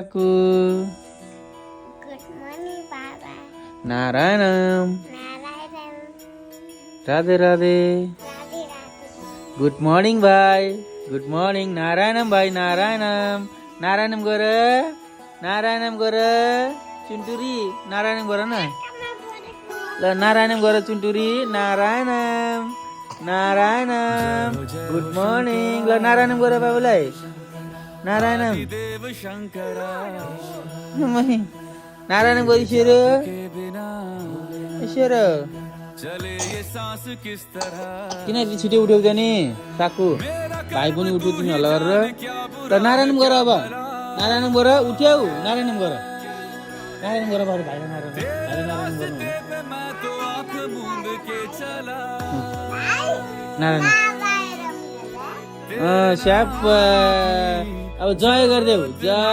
Aku Good morning, Baba. Narayanam. Narayan. Radhe Radhe. Radhe Radhe. Good morning, bhai. Good morning, Narayanam bhai. Narayanam. Narayanam gora. Narayanam gora. Chunturi. Narayanam gora na. La Narayanam gora chunturi. Narayanam. Narayanam. Good morning. La Narayanam gora babulai. Narayanam. Narayanam gora ishiro. Ishiro. किन यति छिटो उठ्यौ नि साकु भाइ पनि उठ्यो तिमी हल्ला गरेर र नारायणम गर अब नारायणम गर उठ्यौ नारायणम गर नारायणम गर भाइ भाइ नारायणम नारायण स्याप अब जय गरिदेऊ जय